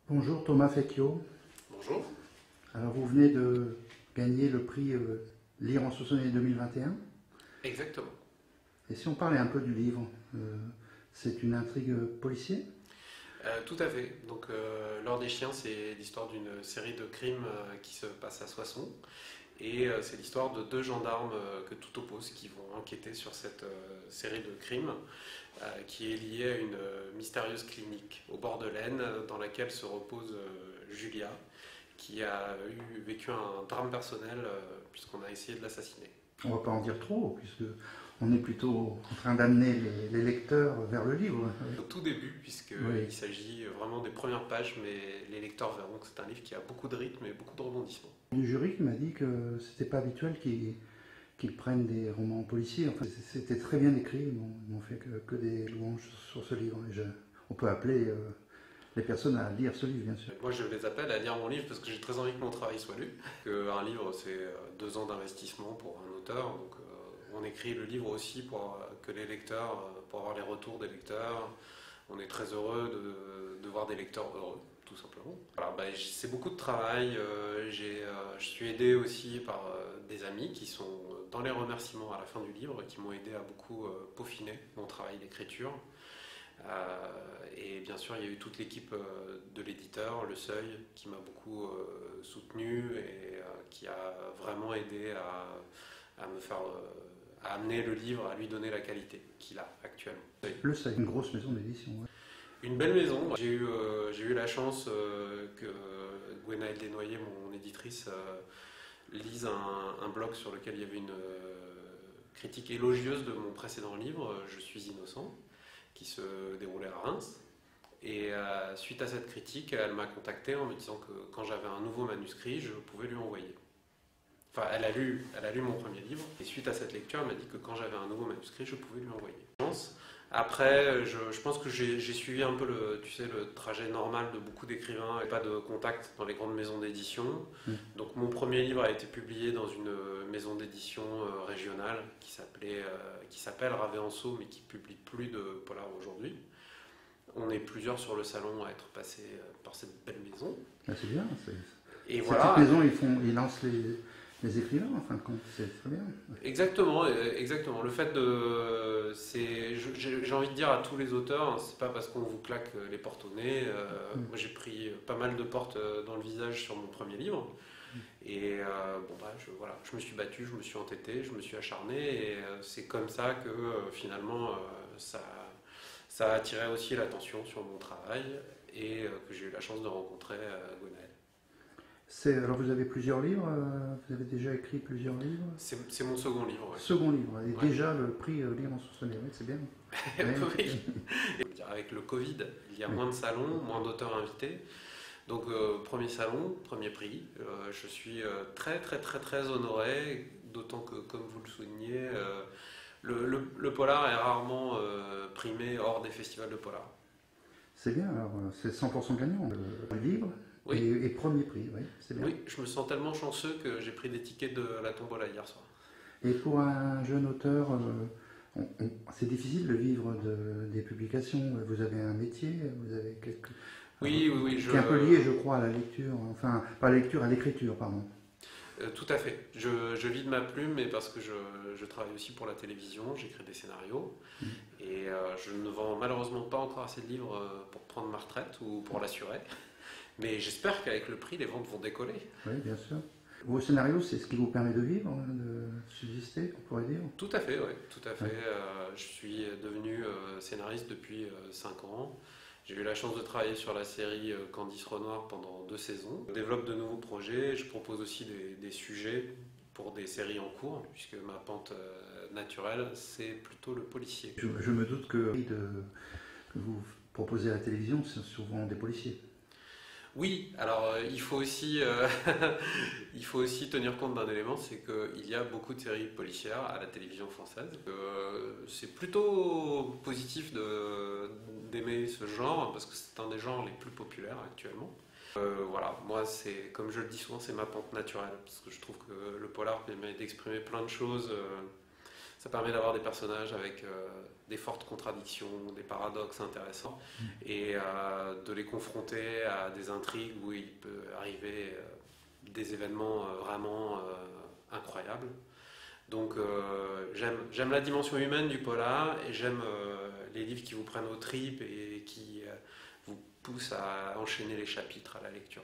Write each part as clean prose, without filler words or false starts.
Bonjour Thomas Fecchio. Bonjour. Alors vous venez de gagner le prix Lire en Sassonnet 2021. Exactement. Et si on parlait un peu du livre, c'est une intrigue policière? Tout à fait. Donc, L'Or des chiens, c'est l'histoire d'une série de crimes qui se passe à Soissons. Et c'est l'histoire de deux gendarmes que tout oppose qui vont enquêter sur cette série de crimes qui est liée à une mystérieuse clinique au bord de l'Aisne dans laquelle se repose Julia, qui a vécu un drame personnel puisqu'on a essayé de l'assassiner. On ne va pas en dire trop, puisque on est plutôt en train d'amener les lecteurs vers le livre. Au tout début, puisqu'il Oui. s'agit vraiment des premières pages, mais les lecteurs verront que c'est un livre qui a beaucoup de rythme et beaucoup de rebondissements. Du jury qui m'a dit que c'était pas habituel qu'ils prennent des romans policiers. Enfin, c'était très bien écrit, ils n'ont fait que des louanges sur ce livre. Et on peut appeler les personnes à lire ce livre, bien sûr. Moi, je les appelle à lire mon livre parce que j'ai très envie que mon travail soit lu. Un livre, c'est 2 ans d'investissement pour un auteur. Donc, on écrit le livre aussi pour que les lecteurs, pour avoir les retours des lecteurs. On est très heureux de voir des lecteurs heureux, tout simplement. Alors, c'est beaucoup de travail. Je suis aidé aussi par des amis qui sont dans les remerciements à la fin du livre et qui m'ont aidé à beaucoup peaufiner mon travail d'écriture. Et bien sûr, il y a eu toute l'équipe de l'éditeur, Le Seuil, qui m'a beaucoup soutenu et qui a vraiment aidé à me faire, à amener le livre, à lui donner la qualité qu'il a actuellement. Le Seuil, une grosse maison d'édition. Ouais. Une belle maison. J'ai eu la chance que Gwenaëlle Desnoyers, mon éditrice, lise un blog sur lequel il y avait une critique élogieuse de mon précédent livre, Je suis innocent, qui se déroulait à Reims. Et suite à cette critique, elle m'a contacté en me disant que quand j'avais un nouveau manuscrit, je pouvais lui envoyer. Enfin, elle a lu mon premier livre, et suite à cette lecture, elle m'a dit que quand j'avais un nouveau manuscrit, je pouvais lui envoyer. Après, je pense que j'ai suivi un peu le trajet normal de beaucoup d'écrivains, et pas de contact dans les grandes maisons d'édition. Donc mon premier livre a été publié dans une maison d'édition régionale qui s'appelle Ravet-en-Sault, mais qui publie plus de polar aujourd'hui. On est plusieurs sur le salon à être passés par cette belle maison. Ah, c'est bien. Et Cette voilà. petite maison, ils lancent les écrivains, en fin de compte, c'est très bien. Exactement, exactement. Le fait de, j'ai envie de dire à tous les auteurs, c'est pas parce qu'on vous claque les portes au nez. Moi, j'ai pris pas mal de portes dans le visage sur mon premier livre. Et voilà, je me suis battu, je me suis entêté, je me suis acharné, et c'est comme ça que finalement ça a attiré aussi l'attention sur mon travail et que j'ai eu la chance de rencontrer Gwenaëlle. Alors vous avez plusieurs livres, vous avez déjà écrit plusieurs livres. C'est mon second livre. Ouais. Second livre, et Ouais. déjà le prix Lire en Sassonnet, oui, c'est bien. Oui. Avec le Covid, il y a moins de salons, moins d'auteurs invités. Donc premier salon, premier prix. Je suis très très très très honoré, d'autant que comme vous le soulignez, le polar est rarement primé hors des festivals de polar. C'est bien, alors c'est 100% gagnant, le livre. Oui. Et premier prix, oui, c'est bien. Oui, je me sens tellement chanceux que j'ai pris des tickets de la tombola hier soir. Et pour un jeune auteur, c'est difficile de vivre des publications. Vous avez un métier, vous avez quelque... Oui. Qui est un peu lié, je crois, à la lecture, enfin, pas à la lecture, à l'écriture, pardon. Tout à fait. Je vis de ma plume, mais parce que je travaille aussi pour la télévision, j'écris des scénarios, et je ne vends malheureusement pas encore assez de livres pour prendre ma retraite ou pour l'assurer. Mais j'espère qu'avec le prix, les ventes vont décoller. Oui, bien sûr. Vos scénarios, c'est ce qui vous permet de vivre, de subsister, on pourrait dire. Tout à fait, oui, tout à fait. Ouais. Je suis devenu scénariste depuis 5 ans. J'ai eu la chance de travailler sur la série Candice Renoir pendant 2 saisons. Je développe de nouveaux projets, je propose aussi des sujets pour des séries en cours, puisque ma pente naturelle, c'est plutôt le policier. Je me doute que vous proposez à la télévision, c'est souvent des policiers. Oui, alors il faut aussi, il faut aussi tenir compte d'un élément, c'est qu'il y a beaucoup de séries policières à la télévision française. C'est plutôt positif d'aimer ce genre, parce que c'est un des genres les plus populaires actuellement. Voilà, moi, comme je le dis souvent, c'est ma pente naturelle, parce que je trouve que le polar permet d'exprimer plein de choses Ça permet d'avoir des personnages avec des fortes contradictions, des paradoxes intéressants, et de les confronter à des intrigues où il peut arriver des événements vraiment incroyables. Donc j'aime la dimension humaine du polar, et j'aime les livres qui vous prennent aux tripes et qui vous poussent à enchaîner les chapitres à la lecture.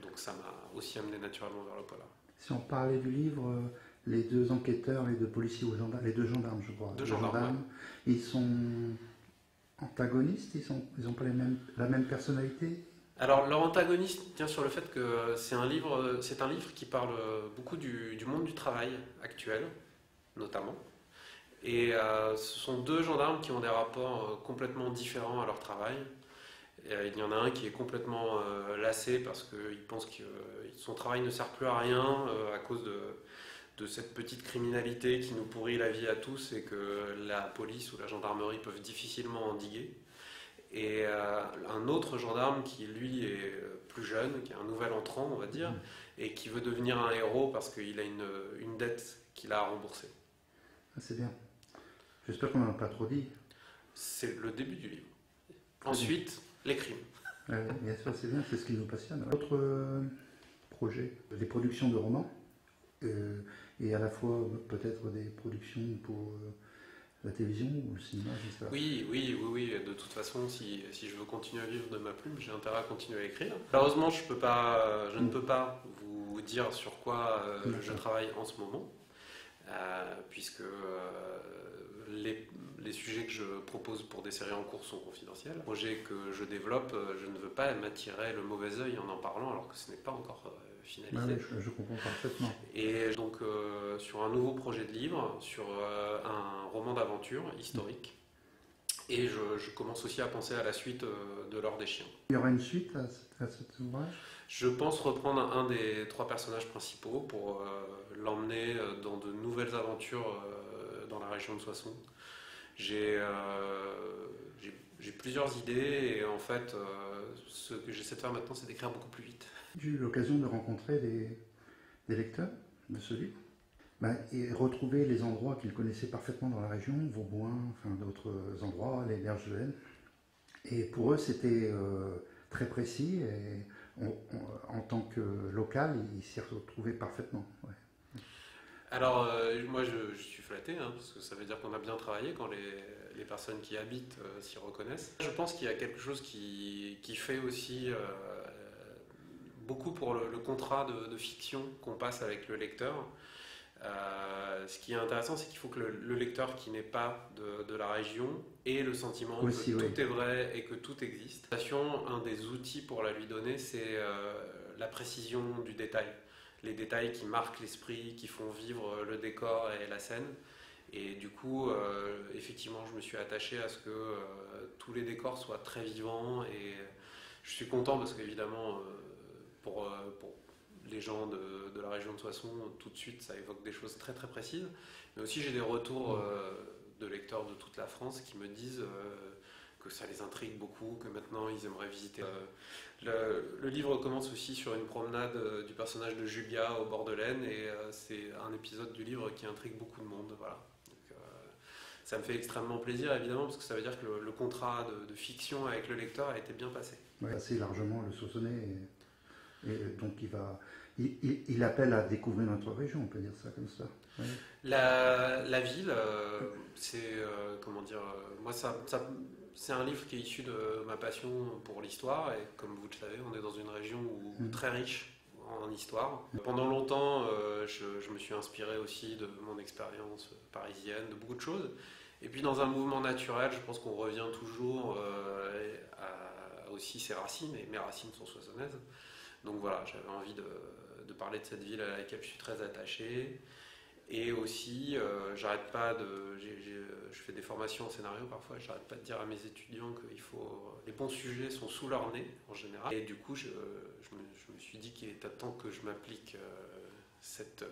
Donc ça m'a aussi amené naturellement vers le polar. Si on parlait du livre, les deux enquêteurs, les deux policiers ou gendarmes, les deux gendarmes, je crois. Deux gendarmes, ouais. Ils sont antagonistes, ils ont pas la même personnalité. Alors leur antagoniste tient sur le fait que c'est un livre qui parle beaucoup du monde du travail actuel, notamment. Et ce sont deux gendarmes qui ont des rapports complètement différents à leur travail. Il y en a un qui est complètement lassé parce qu'il pense que son travail ne sert plus à rien à cause de cette petite criminalité qui nous pourrit la vie à tous et que la police ou la gendarmerie peuvent difficilement endiguer. Et un autre gendarme qui lui est plus jeune, qui est un nouvel entrant on va dire, et qui veut devenir un héros parce qu'il a une dette qu'il a à rembourser. Ah, c'est bien. J'espère qu'on n'en a pas trop dit. C'est le début du livre. Ensuite, les crimes. Bien sûr, c'est bien, c'est ce qui nous passionne. Autre projet, des productions de romans, et à la fois peut-être des productions pour la télévision ou le cinéma, je sais pas. Oui. De toute façon, si je veux continuer à vivre de ma plume, j'ai intérêt à continuer à écrire. Malheureusement, je ne peux pas vous dire sur quoi je travaille en ce moment, puisque les sujets que je propose pour des séries en cours sont confidentiels. Le projet que je développe, je ne veux pas m'attirer le mauvais œil en parlant alors que ce n'est pas encore finalisé. Ah oui, je comprends parfaitement. Et donc sur un nouveau projet de livre, sur un roman d'aventure historique. Et je commence aussi à penser à la suite de L'Or des Chiens. Il y aura une suite à cet ouvrage? Je pense reprendre un des trois personnages principaux pour l'emmener dans de nouvelles aventures dans la région de Soissons. J'ai plusieurs idées et en fait ce que j'essaie de faire maintenant c'est d'écrire beaucoup plus vite. J'ai eu l'occasion de rencontrer des lecteurs de ce livre et retrouver les endroits qu'ils connaissaient parfaitement dans la région, Vauboin, enfin d'autres endroits, les Berges de l'Aisne. Et pour eux c'était très précis et en tant que local, ils s'y retrouvaient parfaitement. Ouais. Alors, moi je suis flatté, parce que ça veut dire qu'on a bien travaillé quand les personnes qui habitent s'y reconnaissent. Je pense qu'il y a quelque chose qui fait aussi beaucoup pour le contrat de fiction qu'on passe avec le lecteur. Ce qui est intéressant, c'est qu'il faut que le lecteur qui n'est pas de la région ait le sentiment que tout est vrai et que tout existe. Un des outils pour la lui donner, c'est la précision du détail. Les détails qui marquent l'esprit, qui font vivre le décor et la scène. Et du coup, effectivement, je me suis attaché à ce que tous les décors soient très vivants. Et je suis content parce qu'évidemment, pour les gens de la région de Soissons, tout de suite, ça évoque des choses très très précises. Mais aussi, j'ai des retours de lecteurs de toute la France qui me disent que ça les intrigue beaucoup, que maintenant ils aimeraient visiter. Le livre commence aussi sur une promenade du personnage de Julia au bord de l'Aisne et c'est un épisode du livre qui intrigue beaucoup de monde. Voilà. Donc, ça me fait extrêmement plaisir évidemment parce que ça veut dire que le contrat de fiction avec le lecteur a été bien passé. Ouais, assez largement le Soissonnais et donc il appelle à découvrir notre région, on peut dire ça comme ça. Ouais. La ville, c'est comment dire, moi c'est un livre qui est issu de ma passion pour l'histoire et comme vous le savez, on est dans une région très riche en histoire. Pendant longtemps, je me suis inspiré aussi de mon expérience parisienne, de beaucoup de choses. Et puis dans un mouvement naturel, je pense qu'on revient toujours à aussi ses racines, et mes racines sont soissonnaises. Donc voilà, j'avais envie de parler de cette ville à laquelle je suis très attaché. Et aussi, j'arrête pas je fais des formations en scénario parfois, j'arrête pas de dire à mes étudiants que les bons sujets sont sous leur nez en général. Et du coup, je me suis dit qu'il était temps que je m'applique cette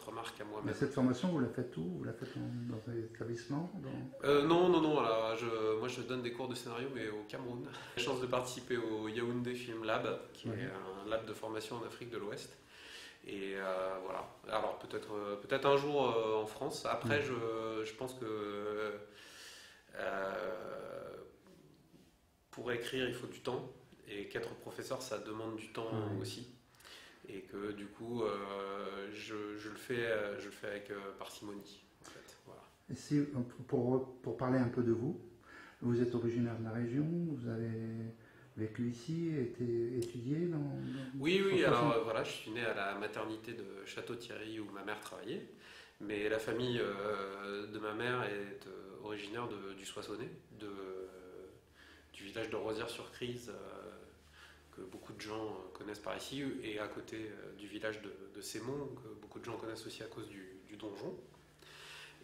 remarque à moi-même. Cette formation, vous la faites où? Vous la faites dans un établissement Non. Alors, moi, je donne des cours de scénario, mais au Cameroun. J'ai la chance de participer au Yaoundé Film Lab, qui est un lab de formation en Afrique de l'Ouest. Et voilà. Alors peut-être un jour en France. Après, je pense que pour écrire, il faut du temps. Et qu'être professeur, ça demande du temps aussi. Et que du coup, je le fais avec parcimonie. En fait. Voilà. Et si, pour parler un peu de vous, vous êtes originaire de la région, vous avez vécu ici, été étudié Oui, alors voilà, je suis né à la maternité de Château-Thierry où ma mère travaillait. Mais la famille de ma mère est originaire du Soissonnais, du village de Rosières-sur-Crise, que beaucoup de gens connaissent par ici, et à côté du village de Sémont, que beaucoup de gens connaissent aussi à cause du donjon.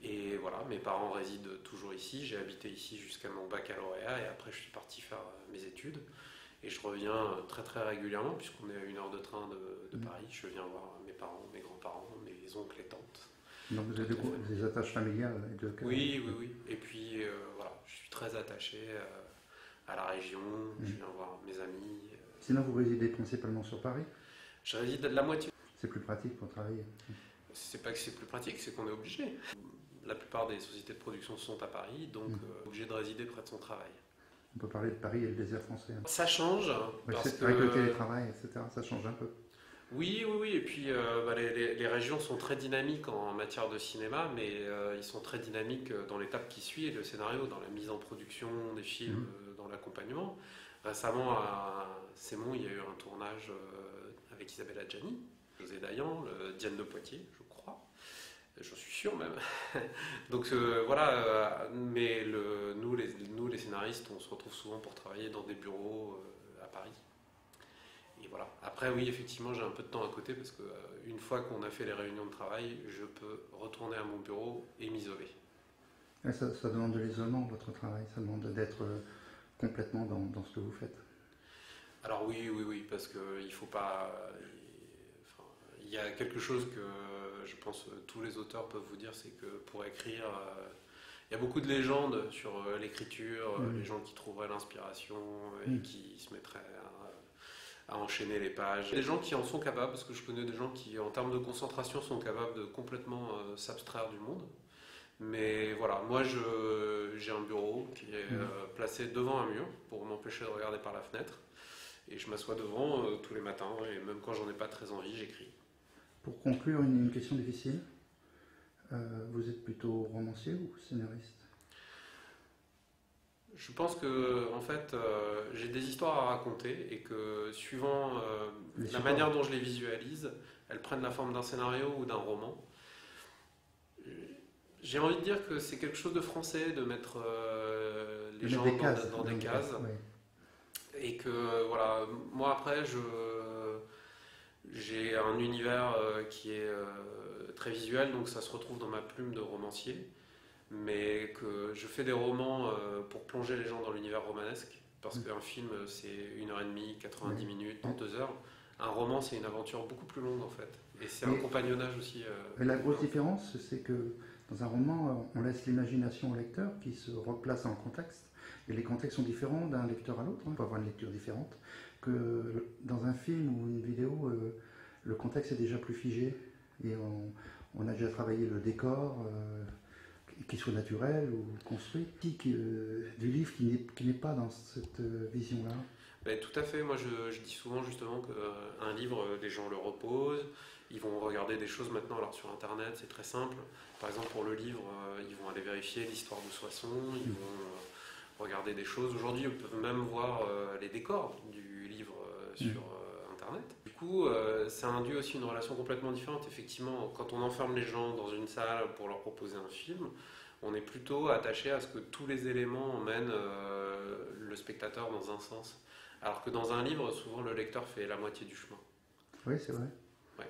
Et voilà, mes parents résident toujours ici, j'ai habité ici jusqu'à mon baccalauréat, et après je suis parti faire mes études. Et je reviens très très régulièrement, puisqu'on est à 1 heure de train de Paris. Je viens voir mes parents, mes grands-parents, mes oncles et tantes. Donc vous avez des attaches familiales avec le cœur. Oui. Et puis voilà, je suis très attaché à la région, je viens voir mes amis. Sinon vous résidez principalement sur Paris? Je réside de la moitié. C'est plus pratique pour travailler. C'est pas que c'est plus pratique, c'est qu'on est obligé. La plupart des sociétés de production sont à Paris, donc obligé de résider près de son travail. On peut parler de Paris et le désert français. Ça change. Avec le télétravail, etc., ça change un peu. Oui. Et puis les régions sont très dynamiques en matière de cinéma, mais ils sont très dynamiques dans l'étape qui suit, le scénario, dans la mise en production des films, dans l'accompagnement. Récemment, à Sémont, il y a eu un tournage avec Isabelle Adjani, José Dayan, Diane de Poitiers, je crois. J'en suis sûr même. Donc voilà, mais nous les scénaristes, on se retrouve souvent pour travailler dans des bureaux à Paris. Et voilà. Après, oui, effectivement, j'ai un peu de temps à côté parce qu'une fois qu'on a fait les réunions de travail, je peux retourner à mon bureau et m'isoler. Ça demande de l'isolement, votre travail, ça demande d'être complètement dans ce que vous faites. Alors oui, parce qu'il faut pas... Il y a quelque chose que je pense tous les auteurs peuvent vous dire, c'est que pour écrire, il y a beaucoup de légendes sur l'écriture, les gens qui trouveraient l'inspiration et qui se mettraient à enchaîner les pages. Des gens qui en sont capables, parce que je connais des gens qui, en termes de concentration, sont capables de complètement s'abstraire du monde. Mais voilà, moi j'ai un bureau qui est placé devant un mur pour m'empêcher de regarder par la fenêtre. Et je m'assois devant tous les matins, et même quand j'en ai pas très envie, j'écris. Pour conclure, une question difficile. Vous êtes plutôt romancier ou scénariste? Je pense que en fait, j'ai des histoires à raconter et que suivant la manière dont je les visualise, elles prennent la forme d'un scénario ou d'un roman. J'ai envie de dire que c'est quelque chose de français de mettre les gens dans des cases. Et que voilà, moi après, j'ai un univers qui est très visuel, donc ça se retrouve dans ma plume de romancier. Mais que je fais des romans pour plonger les gens dans l'univers romanesque, parce qu'un film c'est 1h30, 90 minutes, 2 heures. Un roman c'est une aventure beaucoup plus longue en fait, et c'est un compagnonnage aussi. Et la grosse différence, c'est que dans un roman, on laisse l'imagination au lecteur qui se replace dans le contexte, et les contextes sont différents d'un lecteur à l'autre, on peut avoir une lecture différente, que dans un film ou une vidéo, le contexte est déjà plus figé, et on a déjà travaillé le décor, qu'il soit naturel ou construit, du livre qui n'est pas dans cette vision-là. Ben, tout à fait, moi je dis souvent justement qu'un livre, les gens le reposent, ils vont regarder des choses maintenant, alors sur internet c'est très simple, par exemple pour le livre, ils vont aller vérifier l'histoire de Soissons, ils vont regarder des choses, aujourd'hui ils peuvent même voir les décors du livre sur internet. Du coup ça induit aussi une relation complètement différente, effectivement quand on enferme les gens dans une salle pour leur proposer un film, on est plutôt attaché à ce que tous les éléments emmènent le spectateur dans un sens. Alors que dans un livre, souvent le lecteur fait la moitié du chemin. Oui, c'est vrai. Ouais.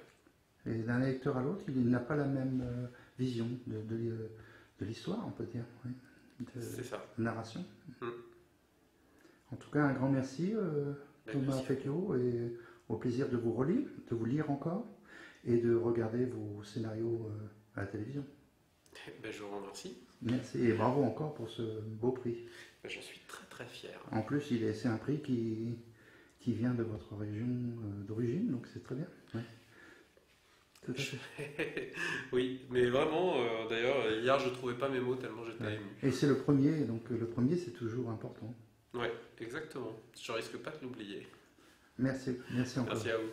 Et d'un lecteur à l'autre, il n'a pas la même vision de l'histoire, on peut dire. Oui. C'est ça. De narration. En tout cas, un grand merci, Thomas Fecchio, et au plaisir de vous relire, de vous lire encore, et de regarder vos scénarios à la télévision. Ben, je vous remercie. Merci, et bravo encore pour ce beau prix. Ben, je suis très très fier. En plus, c'est un prix qui vient de votre région d'origine, donc c'est très bien. Ouais. Tout à fait. Oui, mais vraiment, d'ailleurs, hier je trouvais pas mes mots tellement j'étais Ouais. ému. Et c'est le premier, donc le premier c'est toujours important. Ouais, exactement. Je risque pas de l'oublier. Merci encore. Merci à vous.